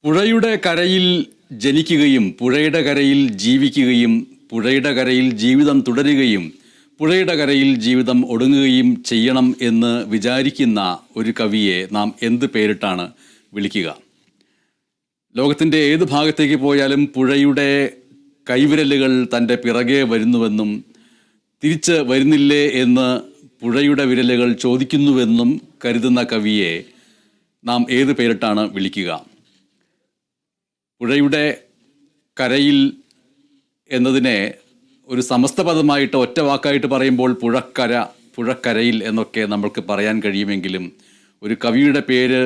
പുഴയുടെ കരയിൽ ജനിക്കുകയും പുഴയുടെ കരയിൽ ജീവിക്കുകയും പുഴയുടെ കരയിൽ ജീവിതം തുടരുകയും പുഴയുടെ കരയിൽ ജീവിതം ഒടുങ്ങുകയും ചെയ്യണം എന്ന് വിചാരിക്കുന്ന ഒരു കവിയെ നാം എന്ത് പേരിട്ടാണ് വിളിക്കുക? ലോകത്തിൻ്റെ ഏത് ഭാഗത്തേക്ക് പോയാലും പുഴയുടെ കൈവിരലുകൾ തൻ്റെ പിറകെ വരുന്നുവെന്നും തിരിച്ച് വരുന്നില്ലേ എന്ന് പുഴയുടെ വിരലുകൾ ചോദിക്കുന്നുവെന്നും കരുതുന്ന കവിയെ നാം ഏത് പേരിട്ടാണ് വിളിക്കുക? പുഴയുടെ കരയിൽ എന്നതിനെ ഒരു സമസ്ത പദമായിട്ട് ഒറ്റ വാക്കായിട്ട് പറയുമ്പോൾ പുഴക്കര, പുഴക്കരയിൽ എന്നൊക്കെ നമ്മൾക്ക് പറയാൻ കഴിയുമെങ്കിലും ഒരു കവിയുടെ പേര്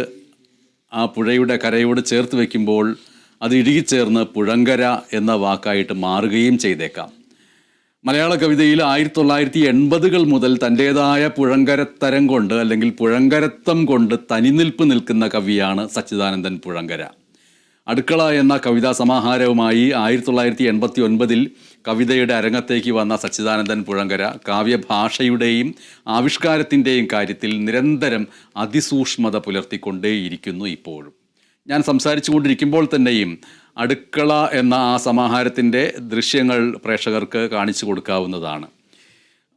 ആ പുഴയുടെ കരയോട് ചേർത്ത് വയ്ക്കുമ്പോൾ അത് ഇഴുകിച്ചേർന്ന് പുഴങ്കര എന്ന വാക്കായിട്ട് മാറുകയും ചെയ്തേക്കാം. മലയാള കവിതയിൽ 1980-കൾ മുതൽ തൻ്റേതായ പുഴങ്കരത്തരം കൊണ്ട് അല്ലെങ്കിൽ പുഴങ്കരത്വം കൊണ്ട് തനിനിൽപ്പ് നിൽക്കുന്ന കവിയാണ് സച്ചിദാനന്ദൻ പുഴങ്കര. അടുക്കള എന്ന കവിതാ സമാഹാരവുമായി 1989-ൽ കവിതയുടെ അരങ്ങത്തേക്ക് വന്ന സച്ചിദാനന്ദൻ പുഴങ്കര കാവ്യഭാഷയുടെയും ആവിഷ്കാരത്തിൻ്റെയും കാര്യത്തിൽ നിരന്തരം അതിസൂക്ഷ്മത പുലർത്തിക്കൊണ്ടേയിരിക്കുന്നു. ഇപ്പോഴും ഞാൻ സംസാരിച്ചു കൊണ്ടിരിക്കുമ്പോൾ തന്നെയും അടുക്കള എന്ന ആ സമാഹാരത്തിൻ്റെ ദൃശ്യങ്ങൾ പ്രേക്ഷകർക്ക് കാണിച്ചു കൊടുക്കാവുന്നതാണ്.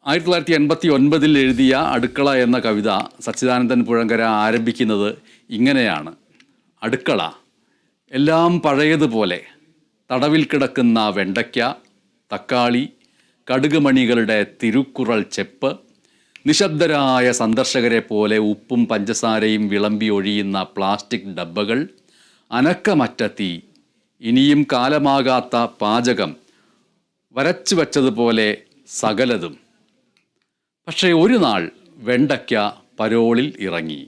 1989-ൽ എഴുതിയ അടുക്കള എന്ന കവിത സച്ചിദാനന്ദൻ പുഴങ്കര ആരംഭിക്കുന്നത് ഇങ്ങനെയാണ്: അടുക്കള എല്ലാം പഴയതുപോലെ, തടവിൽ കിടക്കുന്ന വെണ്ടയ്ക്ക, തക്കാളി, കടുകുമണികളുടെ തിരുക്കുറൾ ചെപ്പ്, നിശബ്ദരായ സന്ദർശകരെ പോലെ ഉപ്പും പഞ്ചസാരയും വിളമ്പി ഒഴിയുന്ന പ്ലാസ്റ്റിക് ഡബ്ബകൾ, അനക്കമറ്റ തീ, ഇനിയും കാലമാകാത്ത പാചകം, വരച്ചു വച്ചതുപോലെ സകലതും. പക്ഷേ ഒരു നാൾ വെണ്ടയ്ക്ക പരോളിൽ ഇറങ്ങി.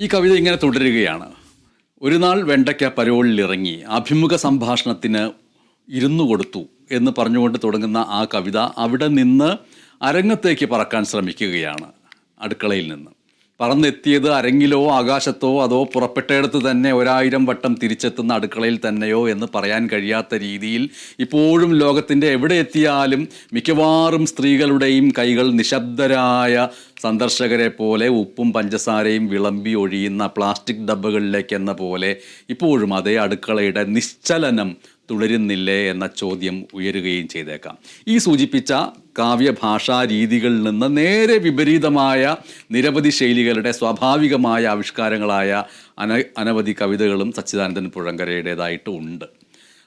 ഈ കവിത ഇങ്ങനെ തുടരുകയാണ്: ഒരു നാൾ വെണ്ടയ്ക്ക പരോളിൽ ഇറങ്ങി, അഭിമുഖ സംഭാഷണത്തിന് ഇരുന്നു കൊടുത്തു എന്ന് പറഞ്ഞുകൊണ്ട് തുടങ്ങുന്ന ആ കവിത അവിടെ നിന്ന് അരങ്ങത്തേക്ക് പറക്കാൻ ശ്രമിക്കുകയാണ്. അടുക്കളയിൽ നിന്ന് പറന്നെത്തിയത് അരങ്ങിലോ ആകാശത്തോ അതോ പുറപ്പെട്ടയിടത്ത് തന്നെ 1000 വട്ടം തിരിച്ചെത്തുന്ന അടുക്കളയിൽ തന്നെയോ എന്ന് പറയാൻ കഴിയാത്ത രീതിയിൽ ഇപ്പോഴും ലോകത്തിൻ്റെ എവിടെ എത്തിയാലും മിക്കവാറും സ്ത്രീകളുടെയും കൈകൾ നിശബ്ദരായ സന്ദർശകരെ പോലെ ഉപ്പും പഞ്ചസാരയും വിളമ്പി ഒഴിയുന്ന പ്ലാസ്റ്റിക് ഡബ്ബകളിലേക്കെന്ന പോലെ ഇപ്പോഴും അതേ അടുക്കളയുടെ നിശ്ചലനം തുടരുന്നില്ലേ എന്ന ചോദ്യം ഉയരുകയും ചെയ്തേക്കാം. ഈ സൂചിപ്പിച്ച കാവ്യഭാഷാ രീതികളിൽ നിന്ന് നേരെ വിപരീതമായ നിരവധി ശൈലികളുടെ സ്വാഭാവികമായ ആവിഷ്കാരങ്ങളായ അനവധി കവിതകളും സച്ചിദാനന്ദൻ പുഴങ്കരയുടേതായിട്ട് ഉണ്ട്.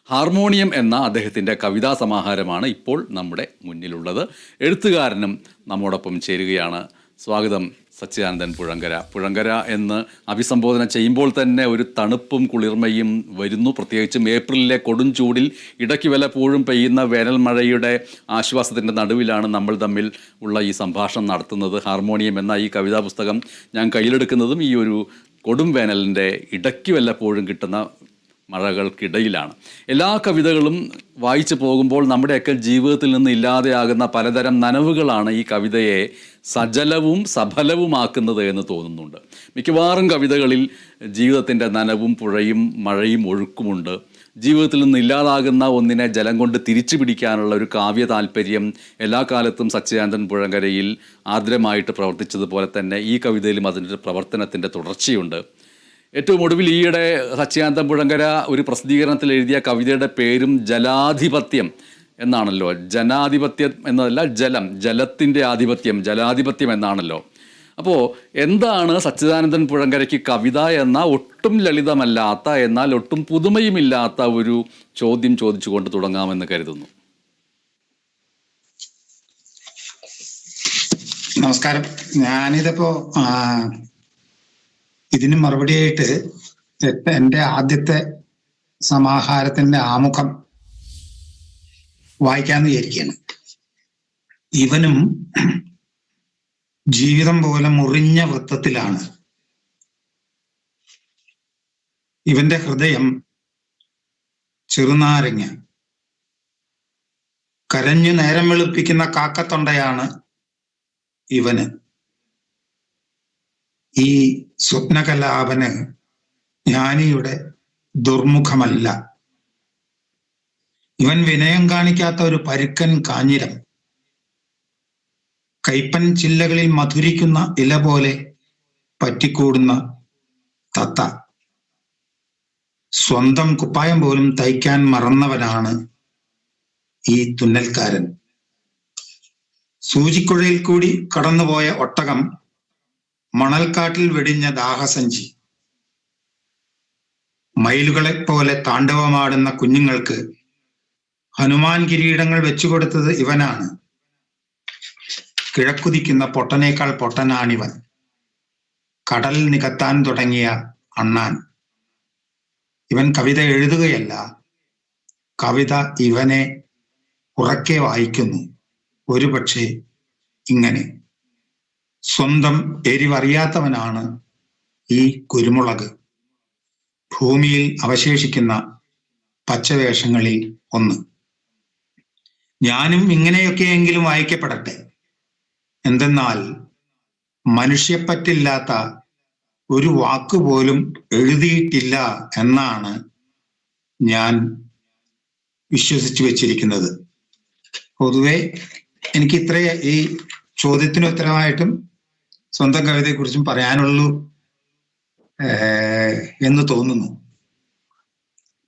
ഹാർമോണിയം എന്ന അദ്ദേഹത്തിൻ്റെ കവിതാ സമാഹാരമാണ് ഇപ്പോൾ നമ്മുടെ മുന്നിലുള്ളത്. എഴുത്തുകാരനും നമ്മോടൊപ്പം ചേരുകയാണ്. സ്വാഗതം സച്ചിദാനന്ദൻ പുഴങ്കര. പുഴങ്കര എന്ന് അഭിസംബോധന ചെയ്യുമ്പോൾ തന്നെ ഒരു തണുപ്പും കുളിർമയും വരുന്നു. പ്രത്യേകിച്ചും ഏപ്രിലിലെ കൊടും ചൂടിൽ ഇടയ്ക്ക് വല്ലപ്പോഴും പെയ്യുന്ന വേനൽ മഴയുടെ ആശ്വാസത്തിൻ്റെ നടുവിലാണ് നമ്മൾ തമ്മിൽ ഉള്ള ഈ സംഭാഷണം നടത്തുന്നത്. ഹാർമോണിയം എന്ന ഈ കവിതാ പുസ്തകം ഞാൻ കയ്യിലെടുക്കുന്നതും ഈ ഒരു കൊടും വേനലിൻ്റെ ഇടയ്ക്ക് വല്ലപ്പോഴും കിട്ടുന്ന മഴകൾക്കിടയിലാണ്. എല്ലാ കവിതകളും വായിച്ചു പോകുമ്പോൾ നമ്മുടെയൊക്കെ ജീവിതത്തിൽ നിന്ന് ഇല്ലാതെയാകുന്ന പലതരം നനവുകളാണ് ഈ കവിതയെ സജലവും സഫലവുമാക്കുന്നത് എന്ന് തോന്നുന്നുണ്ട്. മിക്കവാറും കവിതകളിൽ ജീവിതത്തിൻ്റെ നനവും പുഴയും മഴയും ഒഴുക്കുമുണ്ട്. ജീവിതത്തിൽ നിന്ന് ഇല്ലാതാകുന്ന ഒന്നിനെ ജലം കൊണ്ട് തിരിച്ചു പിടിക്കാനുള്ള ഒരു കാവ്യ താല്പര്യം എല്ലാ കാലത്തും സച്ചിദാനന്ദൻ പുഴങ്കരയിൽ ആർദ്രമായിട്ട് പ്രവർത്തിച്ചതുപോലെ തന്നെ ഈ കവിതയിലും അതിൻ്റെ പ്രവർത്തനത്തിൻ്റെ തുടർച്ചയുണ്ട്. ഏറ്റവും ഒടുവിൽ ഈയിടെ സച്ചിദാനന്ദൻ പുഴങ്കര ഒരു പ്രസിദ്ധീകരണത്തിൽ എഴുതിയ കവിതയുടെ പേരും ജലാധിപത്യം എന്നാണല്ലോ. ജനാധിപത്യം എന്നതല്ല, ജലത്തിൻ്റെ ആധിപത്യം, ജലാധിപത്യം എന്നാണല്ലോ. അപ്പോൾ എന്താണ് സച്ചിദാനന്ദൻ പുഴങ്കരയ്ക്ക് കവിത എന്ന ഒട്ടും ലളിതമല്ലാത്ത എന്നാൽ ഒട്ടും പുതുമയുമില്ലാത്ത ഒരു ചോദ്യം ചോദിച്ചുകൊണ്ട് തുടങ്ങാമെന്ന് കരുതുന്നു. നമസ്കാരം. ഞാനിതിപ്പോ ഇതിന് മറുപടിയായിട്ട് എൻ്റെ ആദ്യത്തെ സമാഹാരത്തിന്റെ ആമുഖം വായിക്കാന്ന് വിചാരിക്കുകയാണ്. ഇവനും ജീവിതം പോലെ മുറിഞ്ഞ വൃത്തത്തിലാണ്. ഇവന്റെ ഹൃദയം ചെറുനാരങ്ങ. കരഞ്ഞു നേരം വെളുപ്പിക്കുന്ന കാക്കത്തൊണ്ടയാണ് ഇവന്. ഈ സ്വപ്നകലാപന് ജ്ഞാനിയുടെ ദുർമുഖമല്ല. ഇവൻ വിനയം കാണിക്കാത്ത ഒരു പരുക്കൻ കാഞ്ഞിരം. കൈപ്പൻ ചില്ലകളിൽ മധുരിക്കുന്ന ഇല പോലെ പറ്റിക്കൂടുന്ന തത്ത. സ്വന്തം കുപ്പായം പോലും തയ്ക്കാൻ മറന്നവനാണ് ഈ തുന്നൽക്കാരൻ. സൂചിക്കുഴയിൽ കൂടി കടന്നുപോയ ഒട്ടകം, മണൽക്കാട്ടിൽ വെടിഞ്ഞ ദാഹസഞ്ചി, മയിലുകളെ പോലെ താണ്ഡവമാടുന്ന കുഞ്ഞുങ്ങൾക്ക് ഹനുമാൻ കിരീടങ്ങൾ വെച്ചുകൊടുത്തത് ഇവനാണ്. കിഴക്കുതിക്കുന്ന പൊട്ടനേക്കാൾ പൊട്ടനാണിവൻ, കടൽ നികത്താൻ തുടങ്ങിയ അണ്ണാൻ. ഇവൻ കവിത എഴുതുകയല്ല, കവിത ഇവനെ ഉറക്കെ വായിക്കുന്നു. ഒരുപക്ഷെ ഇങ്ങനെ: സ്വന്തം എരിവറിയാത്തവനാണ് ഈ കുരുമുളക്, ഭൂമിയിൽ അവശേഷിക്കുന്ന പച്ചവേഷങ്ങളിൽ ഒന്ന്. ഞാനും ഇങ്ങനെയൊക്കെയെങ്കിലും വായിക്കപ്പെടട്ടെ. എന്തെന്നാൽ മനുഷ്യപ്പറ്റില്ലാത്ത ഒരു വാക്കുപോലും എഴുതിയിട്ടില്ല എന്നാണ് ഞാൻ വിശ്വസിച്ചു വെച്ചിരിക്കുന്നത്. പൊതുവെ എനിക്ക് ഇത്രയേ ഈ ചോദ്യത്തിന് ഉത്തരമായിട്ടും സ്വന്തം കവിതയെക്കുറിച്ചും പറയാനുള്ളൂ എന്ന് തോന്നുന്നു.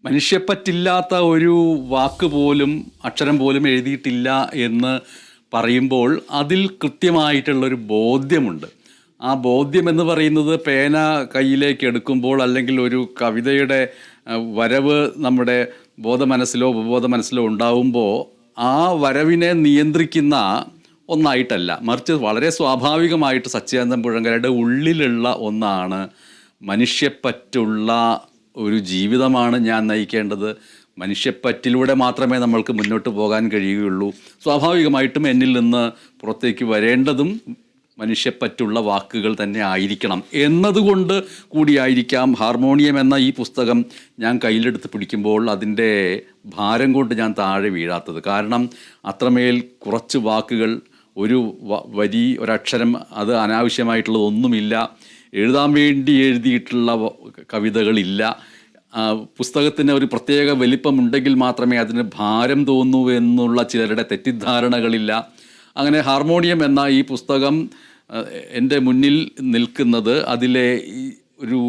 മനുഷ്യപ്പറ്റില്ലാത്ത ഒരു വാക്ക് പോലും, അക്ഷരം പോലും എഴുതിയിട്ടില്ല എന്ന് പറയുമ്പോൾ അതിൽ കൃത്യമായിട്ടുള്ളൊരു ബോധ്യമുണ്ട്. ആ ബോധ്യം എന്ന് പറയുന്നത് പേന കയ്യിലേക്ക് എടുക്കുമ്പോൾ, അല്ലെങ്കിൽ ഒരു കവിതയുടെ വരവ് നമ്മുടെ ബോധമനസ്സിലോ ഉപബോധ മനസ്സിലോ ഉണ്ടാവുമ്പോൾ ആ വരവിനെ നിയന്ത്രിക്കുന്ന ഒന്നായിട്ടല്ല, മറിച്ച് വളരെ സ്വാഭാവികമായിട്ട് സച്ചിദാനന്ദൻ പുഴങ്കരയുടെ ഉള്ളിലുള്ള ഒന്നാണ്. മനുഷ്യപ്പറ്റുള്ള ഒരു ജീവിതമാണ് ഞാൻ നയിക്കേണ്ടത്, മനുഷ്യപ്പറ്റിലൂടെ മാത്രമേ നമ്മൾക്ക് മുന്നോട്ട് പോകാൻ കഴിയുകയുള്ളൂ, സ്വാഭാവികമായിട്ടും എന്നിൽ നിന്ന് പുറത്തേക്ക് വരേണ്ടതും മനുഷ്യപ്പറ്റുള്ള വാക്കുകൾ തന്നെ ആയിരിക്കണം എന്നതുകൊണ്ട് കൂടിയായിരിക്കാം ഹാർമോണിയം എന്ന ഈ പുസ്തകം ഞാൻ കയ്യിലെടുത്ത് പിടിക്കുമ്പോൾ അതിൻ്റെ ഭാരം കൊണ്ട് ഞാൻ താഴെ വീഴാത്തത്. കാരണം അത്രമേൽ കുറച്ച് വാക്കുകൾ, ഒരു വരി, ഒരക്ഷരം, അത് അനാവശ്യമായിട്ടുള്ളതൊന്നുമില്ല, എഴുതാൻ വേണ്ടി എഴുതിയിട്ടുള്ള കവിതകളില്ല. പുസ്തകത്തിന് ഒരു പ്രത്യേക വലിപ്പമുണ്ടെങ്കിൽ മാത്രമേ അതിന് ഭാരം തോന്നൂ എന്നുള്ള ചിലരുടെ തെറ്റിദ്ധാരണകളില്ല. അങ്ങനെ ഹാർമോണിയം എന്ന ഈ പുസ്തകം എൻ്റെ മുന്നിൽ നിൽക്കുന്നത് അതിലെ ഈ ഒരു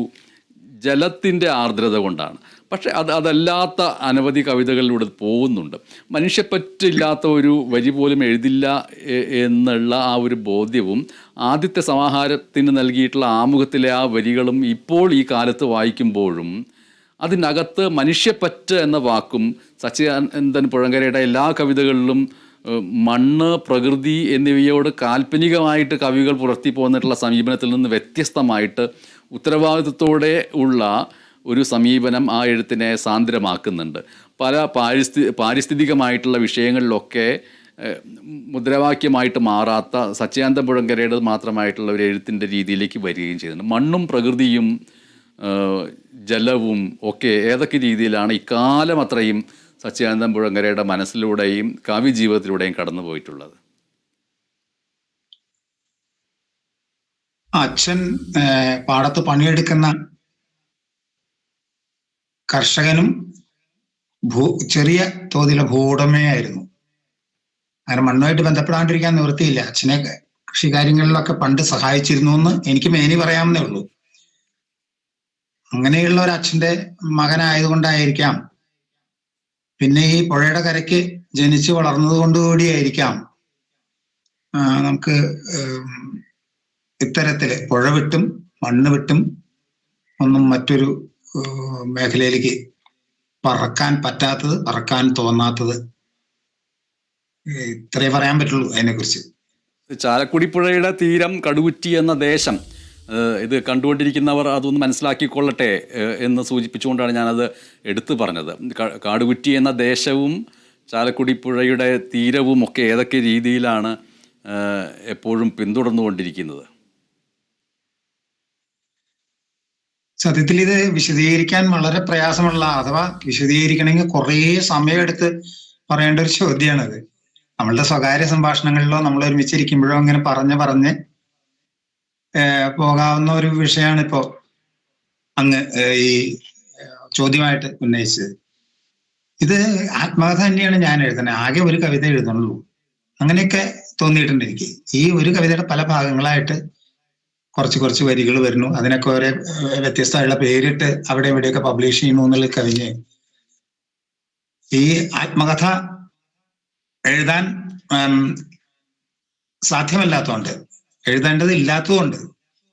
ജലത്തിൻ്റെ ആർദ്രത കൊണ്ടാണ്. പക്ഷെ അതല്ലാത്ത അനവധി കവിതകളിലൂടെ പോകുന്നുണ്ട്. മനുഷ്യപ്പറ്റില്ലാത്ത ഒരു വരി പോലും എഴുതില്ല എന്നുള്ള ആ ഒരു ബോധ്യവും ആദ്യത്തെ സമാഹാരത്തിന് നൽകിയിട്ടുള്ള ആമുഖത്തിലെ ആ വരികളും ഇപ്പോൾ ഈ കാലത്ത് വായിക്കുമ്പോഴും അതിനകത്ത് മനുഷ്യപ്പറ്റ് എന്ന വാക്കും സച്ചിദാനന്ദൻ പുഴങ്കരയുടെ എല്ലാ കവിതകളിലും മണ്ണ്, പ്രകൃതി എന്നിവയോട് കാൽപ്പനികമായിട്ട് കവികൾ പുലർത്തി പോന്നിട്ടുള്ള സമീപനത്തിൽ നിന്ന് വ്യത്യസ്തമായിട്ട് ഉത്തരവാദിത്വത്തോടെ ഉള്ള ഒരു സമീപനം ആ എഴുത്തിനെ സാന്ദ്രമാക്കുന്നുണ്ട്. പല പാരിസ്ഥിതികമായിട്ടുള്ള വിഷയങ്ങളിലൊക്കെ മുദ്രാവാക്യമായിട്ട് മാറാത്ത സച്ചിദാനന്ദൻ പുഴങ്കരയുടെ മാത്രമായിട്ടുള്ള ഒരു എഴുത്തിൻ്റെ രീതിയിലേക്ക് വരികയും ചെയ്യുന്നുണ്ട്. മണ്ണും പ്രകൃതിയും ജലവും ഒക്കെ ഏതൊക്കെ രീതിയിലാണ് ഇക്കാലം അത്രയും സച്ചിദാനന്ദൻ പുഴങ്കരയുടെ മനസ്സിലൂടെയും കാവ്യജീവിതത്തിലൂടെയും കടന്നു പോയിട്ടുള്ളത്. അച്ഛൻ പാടത്ത് പണിയെടുക്കുന്ന കർഷകനും ചെറിയ തോതിലെ ഭൂവുടമയായിരുന്നു. അങ്ങനെ മണ്ണുമായിട്ട് ബന്ധപ്പെടാണ്ടിരിക്കാൻ നിവൃത്തിയില്ല. അച്ഛനെ കൃഷികാര്യങ്ങളിലൊക്കെ പണ്ട് സഹായിച്ചിരുന്നു എന്ന് എനിക്ക് മേനി പറയാമെന്നേ ഉള്ളൂ. അങ്ങനെയുള്ള ഒരു അച്ഛൻ്റെ മകനായതുകൊണ്ടായിരിക്കാം, പിന്നെ ഈ പുഴയുടെ കരയ്ക്ക് ജനിച്ചു വളർന്നത് കൊണ്ടുകൂടിയായിരിക്കാം നമുക്ക് ഇത്തരത്തില് പുഴ വിട്ടും മണ്ണ് വിട്ടും ഒന്നും മറ്റൊരു മേഖലയിലേക്ക് പറക്കാൻ പറ്റാത്തത്, പറക്കാൻ തോന്നാത്തത്. ഇത്രേ പറയാൻ പറ്റുള്ളൂ അതിനെക്കുറിച്ച്. ചാലക്കുടി പുഴയുടെ തീരം, കടുകുറ്റി എന്ന ദേശം, ഇത് കണ്ടുകൊണ്ടിരിക്കുന്നവർ അതൊന്ന് മനസ്സിലാക്കിക്കൊള്ളട്ടെ എന്ന് സൂചിപ്പിച്ചുകൊണ്ടാണ് ഞാനത് എടുത്തു പറഞ്ഞത്. കാടുകുറ്റി എന്ന ദേശവും ചാലക്കുടി പുഴയുടെ തീരവും ഒക്കെ ഏതൊക്കെ രീതിയിലാണ് എപ്പോഴും പിന്തുടർന്നുകൊണ്ടിരിക്കുന്നത്? സത്യത്തിൽ ഇത് വിശദീകരിക്കാൻ വളരെ പ്രയാസമുള്ള, അഥവാ വിശദീകരിക്കണമെങ്കിൽ കുറേ സമയമെടുത്ത് പറയേണ്ട ഒരു ചോദ്യമാണത്. നമ്മളുടെ സ്വകാര്യ സംഭാഷണങ്ങളിലോ നമ്മൾ ഒരുമിച്ചിരിക്കുമ്പോഴോ അങ്ങനെ പറഞ്ഞ് പോകാവുന്ന ഒരു വിഷയമാണ് ഇപ്പോ അങ്ങ് ഈ ചോദ്യമായിട്ട് ഉന്നയിച്ചത്. ഇത് ആത്മകഥ തന്നെയാണ് ഞാൻ എഴുതുന്നത്. ആകെ ഒരു കവിത എഴുതുന്നുള്ളൂ. അങ്ങനെയൊക്കെ തോന്നിയിട്ടുണ്ട് എനിക്ക്. ഈ ഒരു കവിതയുടെ പല ഭാഗങ്ങളായിട്ട് കുറച്ച് കുറച്ച് വരികൾ വരുന്നു, അതിനൊക്കെ ഓരോ വ്യത്യസ്തമായുള്ള പേരിട്ട് അവിടെ ഇവിടെയൊക്കെ പബ്ലിഷ് ചെയ്യുന്നു എന്നുള്ളത് കവിഞ്ഞ് ഈ ആത്മകഥ എഴുതാൻ സാധ്യമല്ലാത്തതുകൊണ്ട്, എഴുതേണ്ടത് ഇല്ലാത്തതുകൊണ്ട്,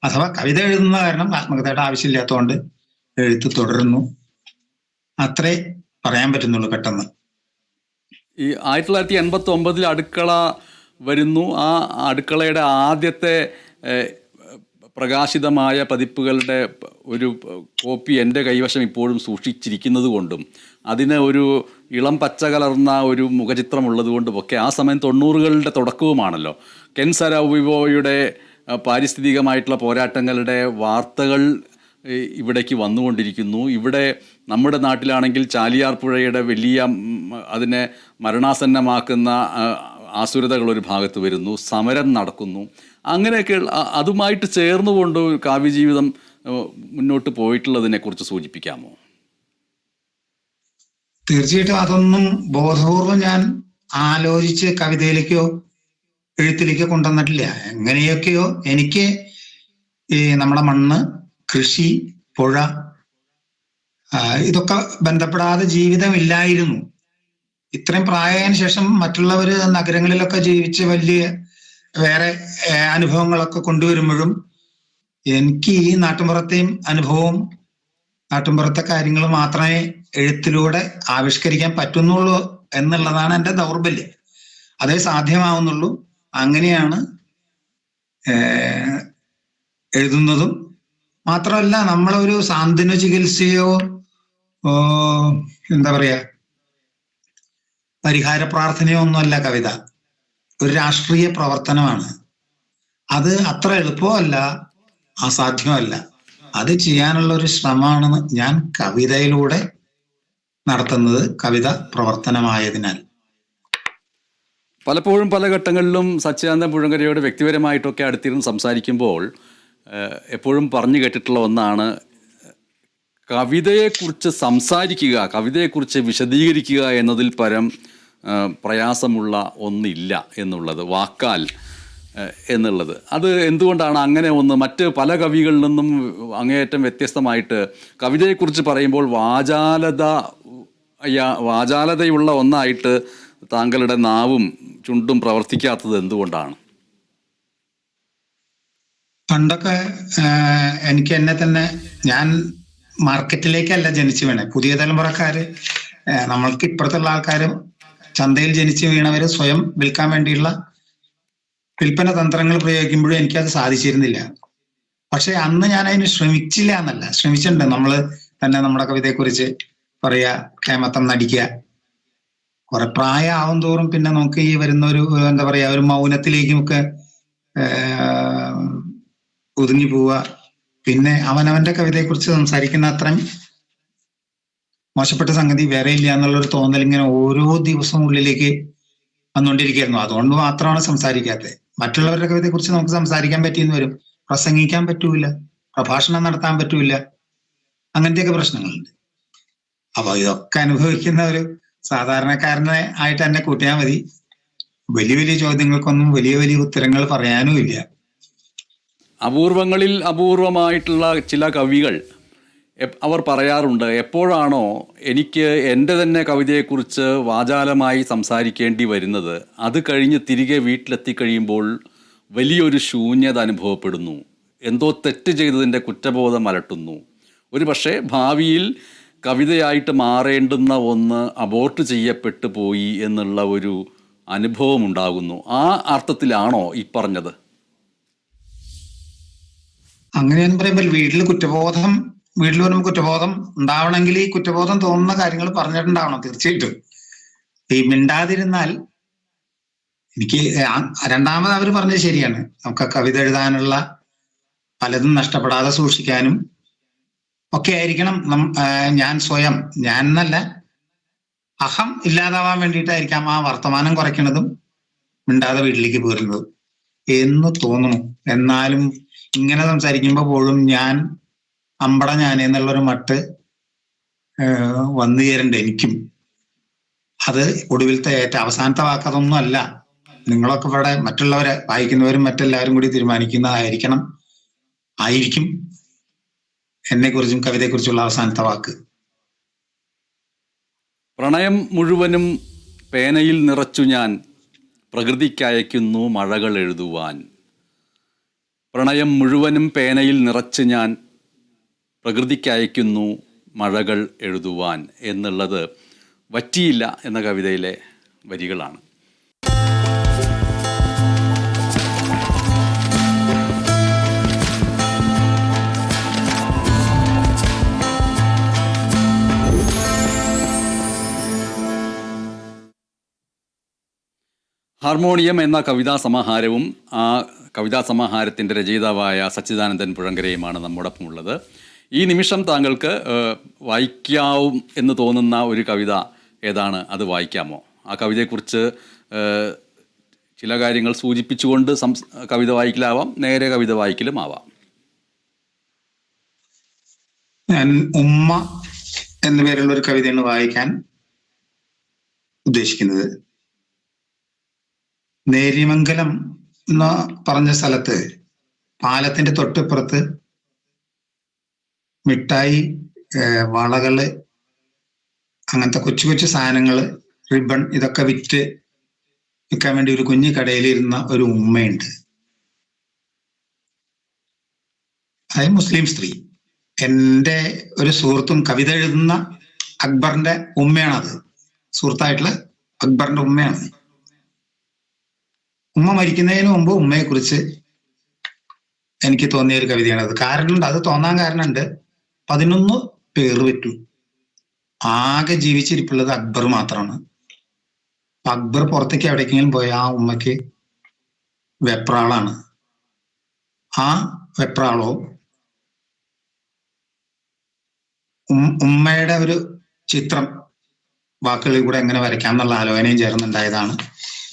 അഥവാ കവിത എഴുതുന്ന കാരണം ആത്മകഥയുടെ ആവശ്യമില്ലാത്തതുകൊണ്ട് എഴുത്ത് തുടരുന്നു. അത്രേ പറയാൻ പറ്റുന്നുള്ളൂ പെട്ടെന്ന്. ഈ 1989 അടുക്കള വരുന്നു. ആ അടുക്കളയുടെ ആദ്യത്തെ പ്രകാശിതമായ പതിപ്പുകളുടെ ഒരു കോപ്പി എൻ്റെ കൈവശം ഇപ്പോഴും സൂക്ഷിച്ചിരിക്കുന്നത് കൊണ്ടും അതിന് ഒരു ഇളം പച്ച കലർന്ന ഒരു മുഖചിത്രമുള്ളത് കൊണ്ടും ഒക്കെ ആ സമയം 90കളുടെ തുടക്കവുമാണല്ലോ. കെൻ സരാവിവോയുടെ പാരിസ്ഥിതികമായിട്ടുള്ള പോരാട്ടങ്ങളുടെ വാർത്തകൾ ഇവിടേക്ക് വന്നുകൊണ്ടിരിക്കുന്നു. ഇവിടെ നമ്മുടെ നാട്ടിലാണെങ്കിൽ ചാലിയാർ പുഴയുടെ വലിയ അതിനെ മരണാസന്നമാക്കുന്ന ആസുരതകൾ ഒരു ഭാഗത്ത് വരുന്നു, സമരം നടക്കുന്നു. അങ്ങനെയൊക്കെ അതുമായിട്ട് ചേർന്നുകൊണ്ട് കാവ്യജീവിതം മുന്നോട്ട് പോയിട്ടുള്ളതിനെ കുറിച്ച് സൂചിപ്പിക്കാമോ? തീർച്ചയായിട്ടും അതൊന്നും ബോധപൂർവം ഞാൻ ആലോചിച്ച് കവിതയിലേക്കോ എഴുത്തിലേക്കോ കൊണ്ടുവന്നിട്ടില്ല. എങ്ങനെയൊക്കെയോ എനിക്ക് ഈ നമ്മുടെ മണ്ണ്, കൃഷി, പുഴ ഇതൊക്കെ ബന്ധപ്പെടാതെ ജീവിതമില്ലായിരുന്നു. ഇത്രയും പ്രായത്തിന് ശേഷം മറ്റുള്ളവര് നഗരങ്ങളിലൊക്കെ ജീവിച്ച് വലിയ വേറെ അനുഭവങ്ങളൊക്കെ കൊണ്ടുവരുമ്പോഴും എനിക്ക് ഈ നാട്ടുമ്പുറത്തെയും അനുഭവവും നാട്ടുമ്പുറത്തെ കാര്യങ്ങൾ മാത്രമേ എഴുത്തിലൂടെ ആവിഷ്കരിക്കാൻ പറ്റുന്നുള്ളൂ എന്നുള്ളതാണ് എൻ്റെ ദൗർബല്യം. അതേ സാധ്യമാവുന്നുള്ളൂ. അങ്ങനെയാണ് എഴുതുന്നതും. മാത്രമല്ല, നമ്മളൊരു സാന്ത്വന ചികിത്സയോ എന്താ പറയാ പരിഹാര പ്രാർത്ഥനയോ ഒന്നുമല്ല കവിത. ഒരു രാഷ്ട്രീയ പ്രവർത്തനമാണ്. അത് അത്ര എളുപ്പമല്ല, അസാധ്യമല്ല. അത് ചെയ്യാനുള്ള ഒരു ശ്രമമാണ് ഞാൻ കവിതയിലൂടെ നടത്തുന്നത്, കവിത പ്രവർത്തനമായതിനാൽ. പലപ്പോഴും പല ഘട്ടങ്ങളിലും സച്ചിദാനന്ദൻ പുഴങ്കരയോട് വ്യക്തിപരമായിട്ടൊക്കെ അടുത്തിരുന്ന് സംസാരിക്കുമ്പോൾ എപ്പോഴും പറഞ്ഞു കേട്ടിട്ടുള്ള ഒന്നാണ്, കവിതയെക്കുറിച്ച് സംസാരിക്കുക, കവിതയെക്കുറിച്ച് വിശദീകരിക്കുക എന്നതിൽ പരം പ്രയാസമുള്ള ഒന്നില്ല എന്നുള്ളത്, വാക്കാൽ എന്നുള്ളത്. അത് എന്തുകൊണ്ടാണ് അങ്ങനെ ഒന്ന് മറ്റ് പല കവികളിൽ നിന്നും അങ്ങേയറ്റം വ്യത്യസ്തമായിട്ട് കവിതയെക്കുറിച്ച് പറയുമ്പോൾ വാചാലതയുള്ള ഒന്നായിട്ട് താങ്കളുടെ നാവും ചുണ്ടും പ്രവർത്തിക്കാത്തത് എന്തുകൊണ്ടാണ്? പണ്ടൊക്കെ എനിക്ക് എന്നെ തന്നെ, ഞാൻ മാർക്കറ്റിലേക്കല്ല ജനിച്ചു വീണേ. പുതിയ തലമുറക്കാര്, നമ്മൾക്ക് ഇപ്പുറത്തുള്ള ആൾക്കാരും ചന്തയിൽ ജനിച്ചു വീണവര് സ്വയം വിൽക്കാൻ വേണ്ടിയുള്ള വിൽപ്പന തന്ത്രങ്ങൾ പ്രയോഗിക്കുമ്പോഴും എനിക്കത് സാധിച്ചിരുന്നില്ല. പക്ഷെ അന്ന് ഞാൻ അതിന് ശ്രമിച്ചില്ല എന്നല്ല, ശ്രമിച്ചിട്ടുണ്ട്. നമ്മള് തന്നെ നമ്മുടെ കവിതയെക്കുറിച്ച് പറയാ, കേമത്തം നടിക്കുക. കുറെ പ്രായമാവും തോറും പിന്നെ നമുക്ക് ഈ വരുന്ന ഒരു എന്താ പറയാ ഒരു മൗനത്തിലേക്കുമൊക്കെ ഒതുങ്ങി പോവുക. പിന്നെ അവനവന്റെ കവിതയെക്കുറിച്ച് സംസാരിക്കുന്ന അത്രയും മോശപ്പെട്ട സംഗതി വേറെ ഇല്ല എന്നുള്ളൊരു തോന്നൽ ഇങ്ങനെ ഓരോ ദിവസവും ഉള്ളിലേക്ക് വന്നുകൊണ്ടിരിക്കുകയായിരുന്നു. അതുകൊണ്ട് മാത്രമാണ് സംസാരിക്കാത്തത്. മറ്റുള്ളവരുടെ കവിതയെക്കുറിച്ച് നമുക്ക് സംസാരിക്കാൻ പറ്റിയെന്ന് വരും, പ്രസംഗിക്കാൻ പറ്റൂല, പ്രഭാഷണം നടത്താൻ പറ്റൂല, അങ്ങനത്തെയൊക്കെ പ്രശ്നങ്ങളുണ്ട്. അപ്പൊ ഇതൊക്കെ അനുഭവിക്കുന്ന ഒരു സാധാരണക്കാരനെ ആയിട്ട് തന്നെ കൂട്ടിയാൽ മതി. വലിയ വലിയ ചോദ്യങ്ങൾക്കൊന്നും വലിയ വലിയ ഉത്തരങ്ങൾ പറയാനും ഇല്ല. അപൂർവങ്ങളിൽ അപൂർവമായിട്ടുള്ള ചില കവികൾ അവർ പറയാറുണ്ട്, എപ്പോഴാണോ എനിക്ക് എൻ്റെ തന്നെ കവിതയെക്കുറിച്ച് വാചാലമായി സംസാരിക്കേണ്ടി വരുന്നത്, അത് കഴിഞ്ഞ് തിരികെ വീട്ടിലെത്തിക്കഴിയുമ്പോൾ വലിയൊരു ശൂന്യത അനുഭവപ്പെടുന്നു, എന്തോ തെറ്റ് ചെയ്തതിൻ്റെ കുറ്റബോധം അലട്ടുന്നു, ഒരു പക്ഷേ ഭാവിയിൽ കവിതയായിട്ട് മാറേണ്ടുന്ന ഒന്ന് അബോർട്ട് ചെയ്യപ്പെട്ടു പോയി എന്നുള്ള ഒരു അനുഭവം ഉണ്ടാകുന്നു. ആ അർത്ഥത്തിലാണോ ഈ പറഞ്ഞത്? അങ്ങനെയെന്ന് പറയുമ്പോൾ വീട്ടിൽ വരുമ്പോൾ കുറ്റബോധം ഉണ്ടാവണമെങ്കിൽ ഈ കുറ്റബോധം തോന്നുന്ന കാര്യങ്ങൾ പറഞ്ഞിട്ടുണ്ടാവണം. തീർച്ചയായിട്ടും ഈ മിണ്ടാതിരുന്നാൽ, എനിക്ക് രണ്ടാമത് അവർ പറഞ്ഞത് ശരിയാണ്, നമുക്ക് കവിത എഴുതാനുള്ള പലതും നഷ്ടപ്പെടാതെ സൂക്ഷിക്കാനും ഒക്കെ ആയിരിക്കണം ഞാൻ സ്വയം, ഞാൻ എന്നല്ല അഹം ഇല്ലാതാവാൻ വേണ്ടിയിട്ടായിരിക്കാം ആ വർത്തമാനം കുറയ്ക്കുന്നതും മിണ്ടാതെ വീട്ടിലേക്ക് പോരുന്നതും എന്ന് തോന്നുന്നു. എന്നാലും ഇങ്ങനെ സംസാരിക്കുമ്പോൾ പോലും ഞാൻ എന്നുള്ളൊരു മട്ട് വന്നു ചേരണ്ട് എനിക്കും. അത് ഒടുവിലത്തെ അവസാനത്തെ വാക്ക് അതൊന്നും അല്ല. നിങ്ങളൊക്കെ ഇവിടെ മറ്റുള്ളവരെ വായിക്കുന്നവരും മറ്റെല്ലാവരും കൂടി തീരുമാനിക്കുന്നതായിരിക്കണം ആയിരിക്കും എന്നെക്കുറിച്ചും കവിതയെക്കുറിച്ചുള്ള അവസാനത്തെ വാക്ക്. പ്രണയം മുഴുവനും പേനയിൽ നിറച്ചു ഞാൻ പ്രകൃതിക്കയക്കുന്നു മഴകൾ എഴുതുവാൻ. പ്രണയം മുഴുവനും പേനയിൽ നിറച്ച് ഞാൻ പ്രകൃതിക്കയക്കുന്നു മഴകൾ എഴുതുവാൻ എന്നുള്ളത് വറ്റിയില്ല എന്ന കവിതയിലെ വരികളാണ്. ഹാർമോണിയം എന്ന കവിതാ സമാഹാരവും ആ കവിതാ സമാഹാരത്തിൻ്റെ രചയിതാവായ സച്ചിദാനന്ദൻ പുഴങ്കരയുമാണ് നമ്മോടൊപ്പം ഉള്ളത്. ഈ നിമിഷം താങ്കൾക്ക് വായിക്കാവും എന്ന് തോന്നുന്ന ഒരു കവിത ഏതാണ്? അത് വായിക്കാമോ? ആ കവിതയെക്കുറിച്ച് ചില കാര്യങ്ങൾ സൂചിപ്പിച്ചുകൊണ്ട് കവിത വായിക്കലാവാം, നേരെ കവിത വായിക്കലും ആവാം. ഞാൻ ഉമ്മ എന്ന പേരുള്ള ഒരു കവിതയാണ് വായിക്കാൻ ഉദ്ദേശിക്കുന്നത്. നേര്യമംഗലം എന്ന പറഞ്ഞ സ്ഥലത്ത് പാലത്തിന്റെ തൊട്ടിപ്പുറത്ത് മിഠായി, വളകള്, അങ്ങനത്തെ കൊച്ചു കൊച്ചു സാധനങ്ങള്, റിബൺ, ഇതൊക്കെ വിൽക്കാൻ വേണ്ടി ഒരു കുഞ്ഞു കടയിലിരുന്ന ഒരു ഉമ്മയുണ്ട്. അത് മുസ്ലിം സ്ത്രീ. എൻ്റെ ഒരു സുഹൃത്തും കവിത എഴുതുന്ന അക്ബറിന്റെ ഉമ്മയാണത്. സുഹൃത്തായിട്ടുള്ള അക്ബറിന്റെ ഉമ്മയാണ്. ഉമ്മ മരിക്കുന്നതിന് മുമ്പ് ഉമ്മയെ കുറിച്ച് എനിക്ക് തോന്നിയ ഒരു കവിതയാണത്. കാരണമുണ്ട്, അത് തോന്നാൻ കാരണമുണ്ട്. 11 പേർ പറ്റൂ. ആകെ ജീവിച്ചിരിപ്പുള്ളത് അക്ബർ മാത്രമാണ്. അക്ബർ പുറത്തേക്ക് എവിടേക്കെങ്കിലും പോയ ആ ഉമ്മയ്ക്ക് വെപ്രാളാണ്. ആ വെപ്രാളോ ഉമ്മയുടെ ഒരു ചിത്രം വാക്കുകളിൽ കൂടെ എങ്ങനെ വരയ്ക്കാം എന്നുള്ള ആലോചനയും ചേർന്നുണ്ടായതാണ്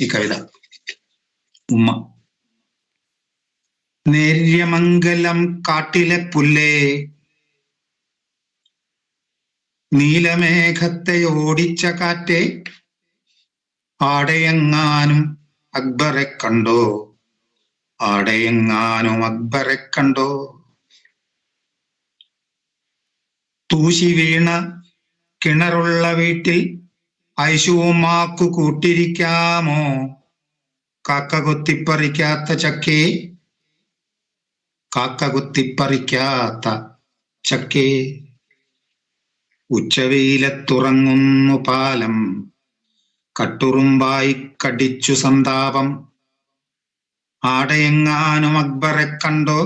ഈ കവിത. ഉമ്മ. നേര്യമംഗലം കാട്ടിലെ പുല്ലേ, നീലമേഘത്തെ ഓടിച്ച കാറ്റേ, ആടെയെങ്ങാനും അക്ബറെ കണ്ടോ, ആടെയെങ്ങാനും അക്ബറെ കണ്ടോ. തൂശി വീണ കിണറുള്ള വീട്ടിൽ ഐശുവുമാക്കു കൂട്ടിരിക്കാമോ, കാക്ക കൊത്തിപ്പറിക്കാത്ത ചക്കേ, കാക്ക കൊത്തിപ്പറിക്കാത്ത ചക്കേ. ഉച്ചവെയിലത്തുറങ്ങുന്നു പാലം, കട്ടുറുമ്പായി കടിച്ചു സന്താപം, ആടെയെങ്ങാനും അക്ബറെ കണ്ടോ,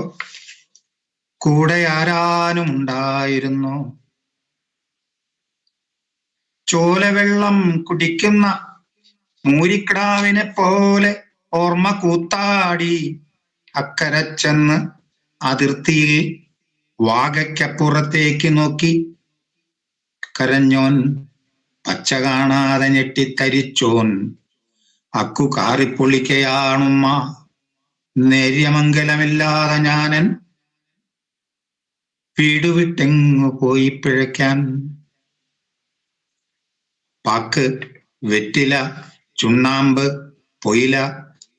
കൂടെ ആരാനും ഉണ്ടായിരുന്നു. ചോലവെള്ളം കുടിക്കുന്ന മൂരിക്കിടാവിനെ പോലെ ഓർമ്മ കൂത്താടി അക്കരെ ചെന്ന് അതിർത്തിയിൽ വാകയ്ക്കപ്പുറത്തേക്ക് നോക്കി കരഞ്ഞോൻ, പച്ച കാണാതെ ഞെട്ടിത്തരിച്ചോൻ, അക്കു കാറിപ്പൊളിക്കയാണുമ്മ. നേര്യമംഗലമില്ലാതെ ഞാനൻ വീട് വിട്ടെങ്ങു പോയി പിഴയ്ക്കാൻ. പാക്ക്, വെറ്റില, ചുണ്ണാമ്പ്, പൊയില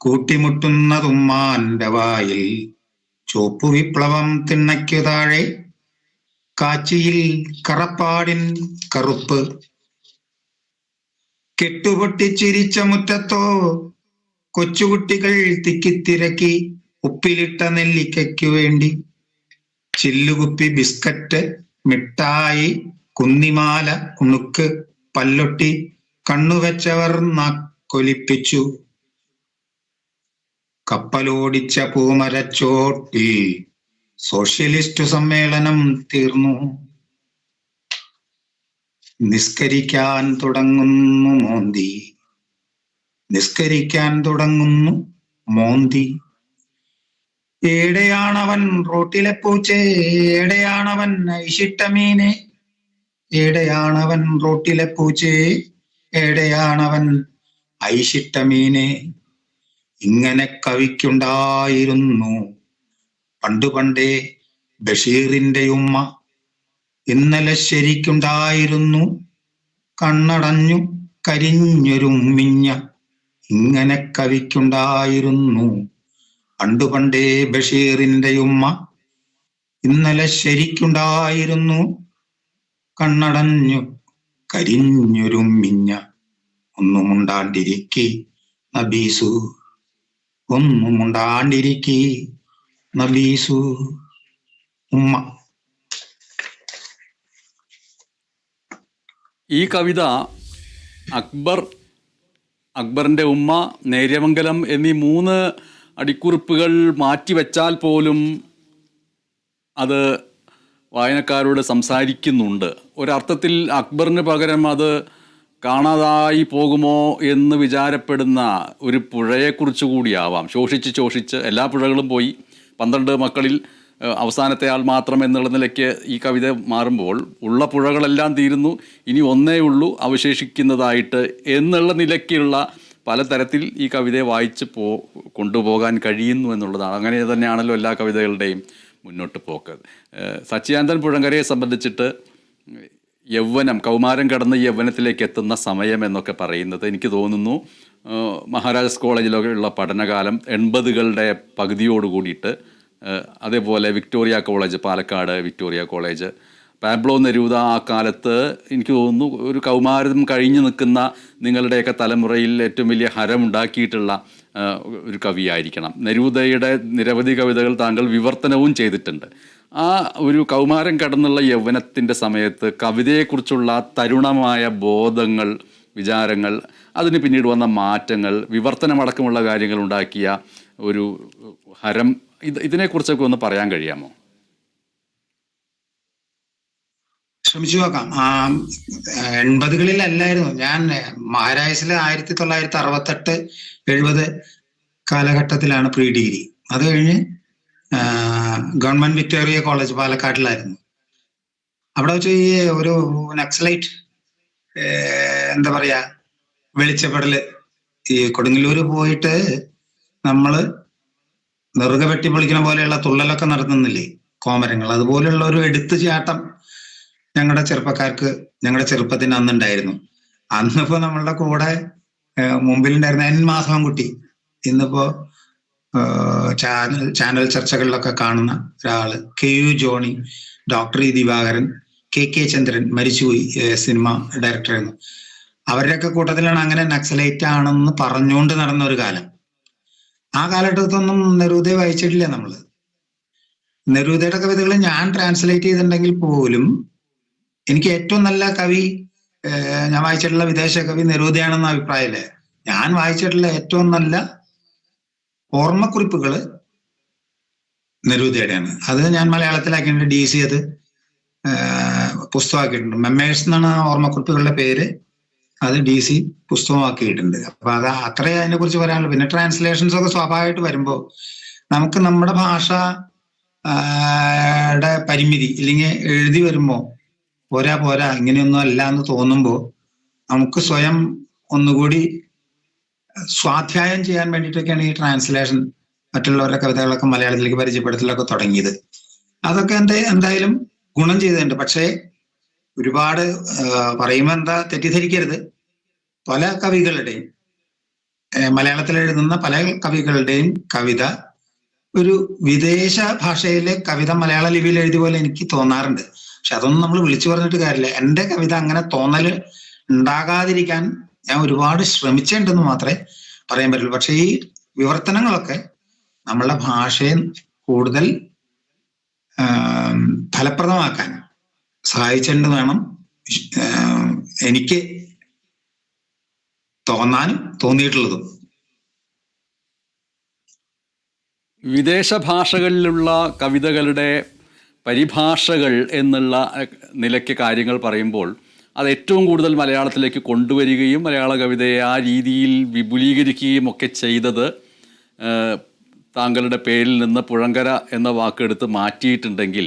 കൂട്ടിമുട്ടുന്നതുമ്മാന്റെ വായിൽ. ചോപ്പു വിപ്ലവം തിണ്ണയ്ക്കു താഴെ, കാച്ചിയിൽ കറപ്പാടിൻ കറുപ്പ്. കെട്ടുപൊട്ടിച്ചിരിച്ച മുറ്റത്തോ കൊച്ചുകുട്ടികൾ തിക്കിത്തിരക്കി ഉപ്പിലിട്ട നെല്ലിക്കയ്ക്കു വേണ്ടി. ചില്ലുകുപ്പി, ബിസ്ക്കറ്റ്, മിഠായി, കുന്നിമാല, ഉണുക്ക്, പല്ലൊട്ടി കണ്ണുവെച്ചവർ നാക്കൊലിപ്പിച്ചു. കപ്പലോടിച്ച പൂമരച്ചോട്ടിൽ സോഷ്യലിസ്റ്റ് സമ്മേളനം തീർന്നു. നിസ്കരിക്കാൻ തുടങ്ങുന്നു മോന്തി, നിസ്കരിക്കാൻ തുടങ്ങുന്നു മോന്തി. ഏടെയാണവൻ റോട്ടിലെ പൂച്ചേ, ഏടെയാണവൻ ഐശിട്ടമീനെ, ഏടെയാണവൻ റോട്ടിലെ പൂച്ചേ, ഏടെയാണവൻ ഐശിട്ടമീനെ. ഇങ്ങനെ കവിക്കുണ്ടായിരുന്നു പണ്ടുപണ്ടേ ബഷീറിന്റെ ഉമ്മ. ഇന്നലെ ശരിക്കുണ്ടായിരുന്നു കണ്ണടഞ്ഞു കരിഞ്ഞൊരുമ്മിഞ്ഞ. ഇങ്ങനെ കവിക്കുണ്ടായിരുന്നു പണ്ടുപണ്ടേ ബഷീറിന്റെ ഉമ്മ. ഇന്നലെ ശരിക്കുണ്ടായിരുന്നു കണ്ണടഞ്ഞു കരിഞ്ഞൊരുമ്മിഞ്ഞ ഒന്നുമുണ്ടാണ്ടിരിക്കെ നബീസു, ഒന്നുമുണ്ടാണ്ടിരിക്കെ നബീസു. ഉമ്മ. ഈ കവിത അക്ബറിൻ്റെ ഉമ്മ, നേര്യമംഗലം എന്നീ 3 അടിക്കുറിപ്പുകൾ മാറ്റിവെച്ചാൽ പോലും അത് വായനക്കാരോട് സംസാരിക്കുന്നുണ്ട്. ഒരർത്ഥത്തിൽ അക്ബറിന് പകരം അത് കാണാതായി പോകുമോ എന്ന് വിചാരപ്പെടുന്ന ഒരു പുഴയെക്കുറിച്ച് കൂടിയാവാം. ശോഷിച്ച് എല്ലാ പുഴകളും പോയി, 12 മക്കളിൽ അവസാനത്തെ ആൾ മാത്രം എന്നുള്ള നിലയ്ക്ക് ഈ കവിത മാറുമ്പോൾ ഉള്ള പുഴകളെല്ലാം തീരുന്നു, ഇനി ഒന്നേ ഉള്ളൂ അവശേഷിക്കുന്നതായിട്ട് എന്നുള്ള നിലയ്ക്കുള്ള പലതരത്തിൽ ഈ കവിതയെ വായിച്ച് കൊണ്ടുപോകാൻ കഴിയുന്നു എന്നുള്ളതാണ്. അങ്ങനെ തന്നെയാണല്ലോ എല്ലാ കവിതകളുടെയും മുന്നോട്ട് പോക്ക്. സച്ചിദാനന്ദൻ പുഴങ്കരയെ സംബന്ധിച്ചിട്ട് യൗവനം, കൗമാരം കടന്ന് യൗവനത്തിലേക്ക് എത്തുന്ന സമയം എന്നൊക്കെ പറയുന്നത് എനിക്ക് തോന്നുന്നു മഹാരാജാസ് കോളേജിലൊക്കെ ഉള്ള പഠനകാലം 80കളുടെ പകുതിയോട് കൂടിയിട്ട്, അതേപോലെ Victoria college, Palakkad Victoria college, Pablo Neruda ആ കാലത്ത് എനിക്ക് തോന്നുന്നു ഒരു കൗമാരം കഴിഞ്ഞു നിൽക്കുന്ന നിങ്ങളുടെയൊക്കെ തലമുറയിൽ ഏറ്റവും വലിയ ഹരമുണ്ടാക്കിയിട്ടുള്ള ഒരു കവിയായിരിക്കണം. നെരൂദയുടെ നിരവധി കവിതകൾ താങ്കൾ വിവർത്തനവും ചെയ്തിട്ടുണ്ട്. ആ ഒരു കൗമാരം കടന്നുള്ള യൗവനത്തിൻ്റെ സമയത്ത് കവിതയെക്കുറിച്ചുള്ള തരുണമായ ബോധങ്ങൾ, വിചാരങ്ങൾ, അതിന് പിന്നീട് വന്ന മാറ്റങ്ങൾ, വിവർത്തനമടക്കമുള്ള കാര്യങ്ങൾ ഉണ്ടാക്കിയ ഒരു ഹരം, ഇതിനെക്കുറിച്ചൊക്കെ ഒന്ന് പറയാൻ കഴിയാമോ? ശ്രമിച്ചു നോക്കാം. 80കളിൽ അല്ലായിരുന്നു ഞാൻ മഹാരാജാസിലെ 1968-70 കാലഘട്ടത്തിലാണ് പ്രീ ഡിഗ്രി. അത് കഴിഞ്ഞ് ഗവൺമെന്റ് വിക്ടോറിയ കോളേജ് പാലക്കാട്ടിലായിരുന്നു. അവിടെ വെച്ച് ഈ ഒരു നക്സലൈറ്റ് എന്താ പറയാ വെളിച്ചപ്പെടല്, ഈ കൊടുങ്ങല്ലൂര് പോയിട്ട് നമ്മള് നെറുക വെട്ടി പൊളിക്കണ പോലെയുള്ള തുള്ളലൊക്കെ നടത്തുന്നില്ലേ കോമരങ്ങൾ, അതുപോലെയുള്ള ഒരു എടുത്തു ചാട്ടം ഞങ്ങളുടെ ഞങ്ങളുടെ ചെറുപ്പത്തിന് അന്നുണ്ടായിരുന്നു. അന്നിപ്പോ നമ്മളുടെ കൂടെ മുമ്പിലുണ്ടായിരുന്ന N മാധവൻകുട്ടി, ഇന്നിപ്പോ ചാനൽ ചർച്ചകളിലൊക്കെ കാണുന്ന ഒരാള്, KU Johny, doctor E Divakaran, KK Chandran, മരിച്ചുപോയി, സിനിമ ഡയറക്ടറായിരുന്നു. അവരുടെയൊക്കെ കൂട്ടത്തിലാണ് അങ്ങനെ നക്സലൈറ്റ് ആണെന്ന് പറഞ്ഞുകൊണ്ട് നടന്ന ഒരു കാലം. ആ കാലഘട്ടത്തൊന്നും നെരൂദയെ വായിച്ചിട്ടില്ല നമ്മള്. നെരൂദയുടെ കവിതകൾ ഞാൻ ട്രാൻസ്ലേറ്റ് ചെയ്തിട്ടുണ്ടെങ്കിൽ പോലും എനിക്ക് ഏറ്റവും നല്ല കവി, ഞാൻ വായിച്ചിട്ടുള്ള വിദേശ കവി നെരൂദയാണെന്ന അഭിപ്രായമില്ലേ. ഞാൻ വായിച്ചിട്ടുള്ള ഏറ്റവും നല്ല ഓർമ്മക്കുറിപ്പുകള് നെരൂദയുടെയാണ്. അത് ഞാൻ മലയാളത്തിലാക്കിയിട്ടുണ്ട്. DC അത് പുസ്തകമാക്കിയിട്ടുണ്ട്. മെമ്മേഴ്സ് എന്നാണ് ഓർമ്മക്കുറിപ്പുകളുടെ പേര്. അത് DC പുസ്തകമാക്കിയിട്ടുണ്ട്. അപ്പൊ അത് അത്രേ അതിനെ കുറിച്ച് പറയാനുള്ളൂ. പിന്നെ ട്രാൻസ്ലേഷൻസ് ഒക്കെ സ്വാഭാവികമായിട്ട് വരുമ്പോ നമുക്ക് നമ്മുടെ ഭാഷയുടെ പരിമിതി, ഇല്ലെങ്കിൽ എഴുതി വരുമ്പോ പോരാ ഇങ്ങനെയൊന്നും അല്ല എന്ന് തോന്നുമ്പോ നമുക്ക് സ്വയം ഒന്നുകൂടി സ്വാധ്യായം ചെയ്യാൻ വേണ്ടിയിട്ടൊക്കെയാണ് ഈ ട്രാൻസ്ലേഷൻ, മറ്റുള്ളവരുടെ കവിതകളൊക്കെ മലയാളത്തിലേക്ക് പരിചയപ്പെടുത്തലൊക്കെ തുടങ്ങിയത്. അതൊക്കെ എന്തായാലും ഗുണം ചെയ്തിട്ടുണ്ട്. പക്ഷേ ഒരുപാട് പറയുമ്പോൾ തെറ്റിദ്ധരിക്കരുത്. പല കവികളുടെയും, മലയാളത്തിൽ എഴുതുന്ന പല കവികളുടെയും കവിത ഒരു വിദേശ ഭാഷയിലെ കവിത മലയാള ലിപിയിൽ എഴുതിയ പോലെ എനിക്ക് തോന്നാറുണ്ട്. പക്ഷെ അതൊന്നും നമ്മൾ വിളിച്ചു പറഞ്ഞിട്ട് കാര്യമില്ല. എൻ്റെ കവിത അങ്ങനെ തോന്നല് ഉണ്ടാകാതിരിക്കാൻ ഞാൻ ഒരുപാട് ശ്രമിച്ചിട്ടുണ്ടെന്ന് മാത്രമേ പറയാൻ പറ്റുള്ളൂ. പക്ഷെ ഈ വിവർത്തനങ്ങളൊക്കെ നമ്മളുടെ ഭാഷയെ കൂടുതൽ ഫലപ്രദമാക്കാൻ സഹായിച്ചിട്ടുണ്ട് വേണം എനിക്ക് തോന്നിയിട്ടുള്ളതും. വിദേശ ഭാഷകളിലുള്ള കവിതകളുടെ പരിഭാഷകൾ എന്നുള്ള നിലയ്ക്ക് കാര്യങ്ങൾ പറയുമ്പോൾ അത് ഏറ്റവും കൂടുതൽ മലയാളത്തിലേക്ക് കൊണ്ടുവരികയും മലയാള കവിതയെ ആ രീതിയിൽ വിപുലീകരിക്കുകയും ഒക്കെ ചെയ്തത് താങ്കളുടെ പേരിൽ നിന്ന് പുഴങ്കര എന്ന വാക്കെടുത്ത് മാറ്റിയിട്ടുണ്ടെങ്കിൽ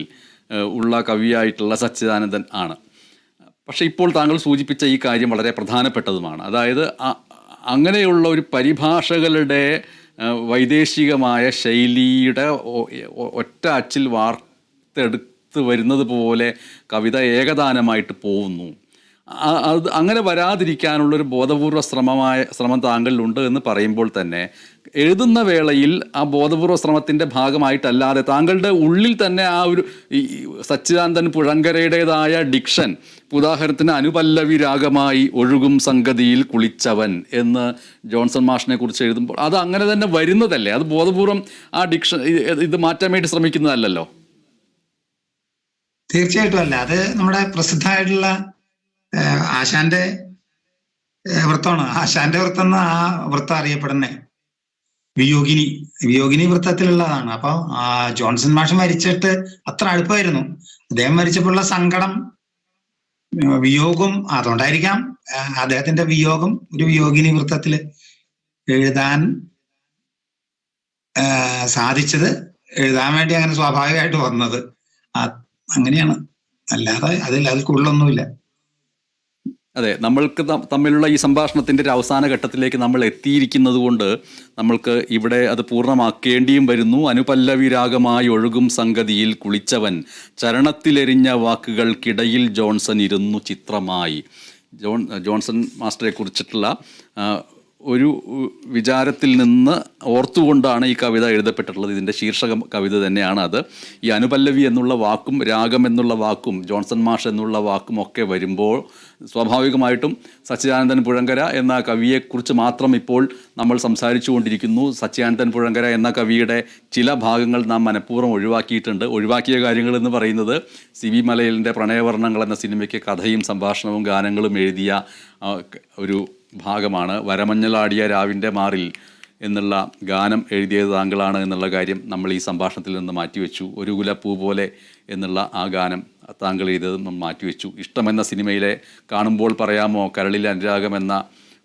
ഉള്ള കവിയായിട്ടുള്ള സച്ചിദാനന്ദൻ ആണ്. പക്ഷേ ഇപ്പോൾ താങ്കൾ സൂചിപ്പിച്ച ഈ കാര്യം വളരെ പ്രധാനപ്പെട്ടതുമാണ്. അതായത് അങ്ങനെയുള്ള ഒരു പരിഭാഷകളുടെ വൈദേശികമായ ശൈലിയുടെ ഒറ്റ അച്ചിൽ വാർത്തെടുത്ത് വരുന്നത് പോലെ കവിത ഏകദാനമായിട്ട് പോകുന്നു. അത് അങ്ങനെ വരാതിരിക്കാനുള്ളൊരു ബോധപൂർവ ശ്രമം താങ്കളിലുണ്ട് എന്ന് പറയുമ്പോൾ തന്നെ എഴുതുന്ന വേളയിൽ ആ ബോധപൂർവ ശ്രമത്തിൻ്റെ ഭാഗമായിട്ടല്ലാതെ താങ്കളുടെ ഉള്ളിൽ തന്നെ ആ ഒരു ഈ സച്ചിദാനന്ദൻ പുഴങ്കരയുടേതായ ഡിക്ഷൻ, ഉദാഹരണത്തിന് അനുപല്ലവി രാഗമായി ഒഴുകും സംഗതിയിൽ കുളിച്ചവൻ എന്ന് ജോൺസൺ മാഷിനെ കുറിച്ച് എഴുതുമ്പോൾ അത് അങ്ങനെ തന്നെ വരുന്നതല്ലേ? അത് ബോധപൂർവം ആ ഡിക്ഷൻ ഇത് മാറ്റാൻ വേണ്ടി ശ്രമിക്കുന്നതല്ലല്ലോ. തീർച്ചയായിട്ടും അല്ല. അത് നമ്മുടെ പ്രസിദ്ധമായിട്ടുള്ള ആശാന്റെ വൃത്തമാണ്. ആശാന്റെ വൃത്തം എന്ന് ആ വൃത്തം അറിയപ്പെടുന്നേ വിയോഗിനി വൃത്തത്തിലുള്ളതാണ്. അപ്പൊ ജോൺസൺ മാഷ് മരിച്ചിട്ട് അത്ര അടുപ്പമായിരുന്നു. അദ്ദേഹം മരിച്ചപ്പോഴുള്ള സങ്കടം, വിയോഗം, അതുകൊണ്ടായിരിക്കാം അദ്ദേഹത്തിന്റെ വിയോഗം ഒരു വിയോഗിനി വൃത്തത്തിൽ എഴുതാൻ സാധിച്ചത്, എഴുതാൻ വേണ്ടി അങ്ങനെ സ്വാഭാവികമായിട്ട് വന്നത്. അങ്ങനെയാണ്, അല്ലാതെ അതിൽ കൂടുതലൊന്നുമില്ല. അതെ, നമ്മൾക്ക് തമ്മിലുള്ള ഈ സംഭാഷണത്തിൻ്റെ ഒരു അവസാന ഘട്ടത്തിലേക്ക് നമ്മൾ എത്തിയിരിക്കുന്നത് കൊണ്ട് നമ്മൾക്ക് ഇവിടെ അത് പൂർണ്ണമാക്കേണ്ടിയും വരുന്നു. അനുപല്ലവി രാഗമായി ഒഴുകും സംഗതിയിൽ കുളിച്ചവൻ, ചരണത്തിലെരിഞ്ഞ വാക്കുകൾക്കിടയിൽ ജോൺസൺ ഇരുന്നു ചിത്രമായി. ജോൺസൺ മാസ്റ്ററെ കുറിച്ചിട്ടുള്ള ഒരു വിചാരത്തിൽ നിന്ന് ഓർത്തുകൊണ്ടാണ് ഈ കവിത എഴുതപ്പെട്ടിട്ടുള്ളത്. ഇതിൻ്റെ ശീർഷകം കവിത തന്നെയാണ് അത്. ഈ അനുപല്ലവി എന്നുള്ള വാക്കും രാഗം എന്നുള്ള വാക്കും ജോൺസൺ മാഷ് എന്നുള്ള വാക്കും ഒക്കെ വരുമ്പോൾ സ്വാഭാവികമായിട്ടും സച്ചിദാനന്ദൻ പുഴങ്കര എന്ന കവിയെക്കുറിച്ച് മാത്രം ഇപ്പോൾ നമ്മൾ സംസാരിച്ചു കൊണ്ടിരിക്കുന്നു. സച്ചിദാനന്ദൻ പുഴങ്കര എന്ന കവിയുടെ ചില ഭാഗങ്ങൾ നാം മനഃപൂർവ്വം ഒഴിവാക്കിയിട്ടുണ്ട്. ഒഴിവാക്കിയ കാര്യങ്ങൾ എന്ന് പറയുന്നത് CB മലയിലിൻ്റെ പ്രണയവർണ്ണങ്ങൾ എന്ന സിനിമയ്ക്ക് കഥയും സംഭാഷണവും ഗാനങ്ങളും എഴുതിയ ഒരു ഭാഗമാണ്. വരമഞ്ഞളാടിയ രാവിൻ്റെ മാറിൽ എന്നുള്ള ഗാനം എഴുതിയത് താങ്കളാണ് എന്നുള്ള കാര്യം നമ്മൾ ഈ സംഭാഷണത്തിൽ നിന്ന് മാറ്റിവെച്ചു. ഒരു കുലപ്പൂ പോലെ എന്നുള്ള ആ ഗാനം താങ്കൾ എഴുതിയത് നമ്മൾ മാറ്റിവെച്ചു. ഇഷ്ടമെന്ന സിനിമയിലെ കാണുമ്പോൾ പറയാമോ കരളിലെ അനുരാഗം എന്ന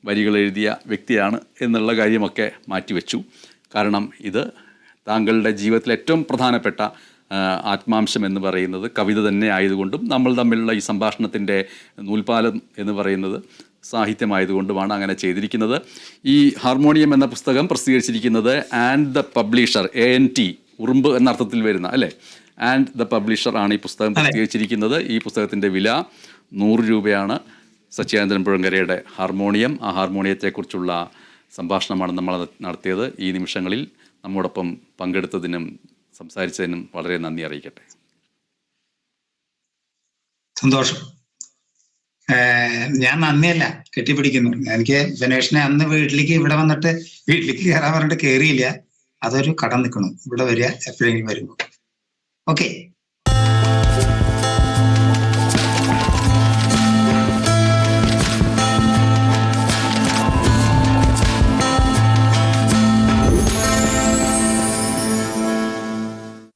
വരികൾ എഴുതിയ വ്യക്തിയാണ് എന്നുള്ള കാര്യമൊക്കെ മാറ്റിവെച്ചു. കാരണം ഇത് താങ്കളുടെ ജീവിതത്തിലെ ഏറ്റവും പ്രധാനപ്പെട്ട ആത്മാംശം എന്ന് പറയുന്നത് കവിത തന്നെ ആയതുകൊണ്ടും നമ്മൾ തമ്മിലുള്ള ഈ സംഭാഷണത്തിൻ്റെ നൂൽപ്പാലം എന്ന് പറയുന്നത് സാഹിത്യമായതുകൊണ്ടുമാണ് അങ്ങനെ ചെയ്തിരിക്കുന്നത്. ഈ ഹാർമോണിയം എന്ന പുസ്തകം പ്രസിദ്ധീകരിച്ചിരിക്കുന്നത് ആൻഡ് ദ പബ്ലിഷർ, ANT, ഉറുമ്പ് എന്ന അർത്ഥത്തിൽ വരുന്ന അല്ലേ, ആൻഡ് ദ പബ്ലിഷർ ആണ് ഈ പുസ്തകം പ്രസിദ്ധീകരിച്ചിരിക്കുന്നത്. ഈ പുസ്തകത്തിൻ്റെ വില 100 രൂപയാണ്. സച്ചിദാനന്ദൻ പുഴങ്കരയുടെ ഹാർമോണിയം, ആ ഹാർമോണിയത്തെക്കുറിച്ചുള്ള സംഭാഷണമാണ് നമ്മൾ നടത്തിയത്. ഈ നിമിഷങ്ങളിൽ നമ്മോടൊപ്പം പങ്കെടുത്തതിനും സംസാരിച്ചതിനും വളരെ നന്ദി അറിയിക്കട്ടെ. സന്തോഷം. ഞാൻ നന്ദിയല്ല, കെട്ടിപ്പിടിക്കുന്നു. എനിക്ക് ജനേഷിനെ അന്ന് ഇവിടെ വന്നിട്ട് വീട്ടിലേക്ക് കയറാൻ പറഞ്ഞിട്ട് കയറിയില്ല. അതൊരു കടം നിൽക്കണം. ഇവിടെ വരിക എപ്പോഴെങ്കിലും വരുമ്പോൾ. ഓക്കെ.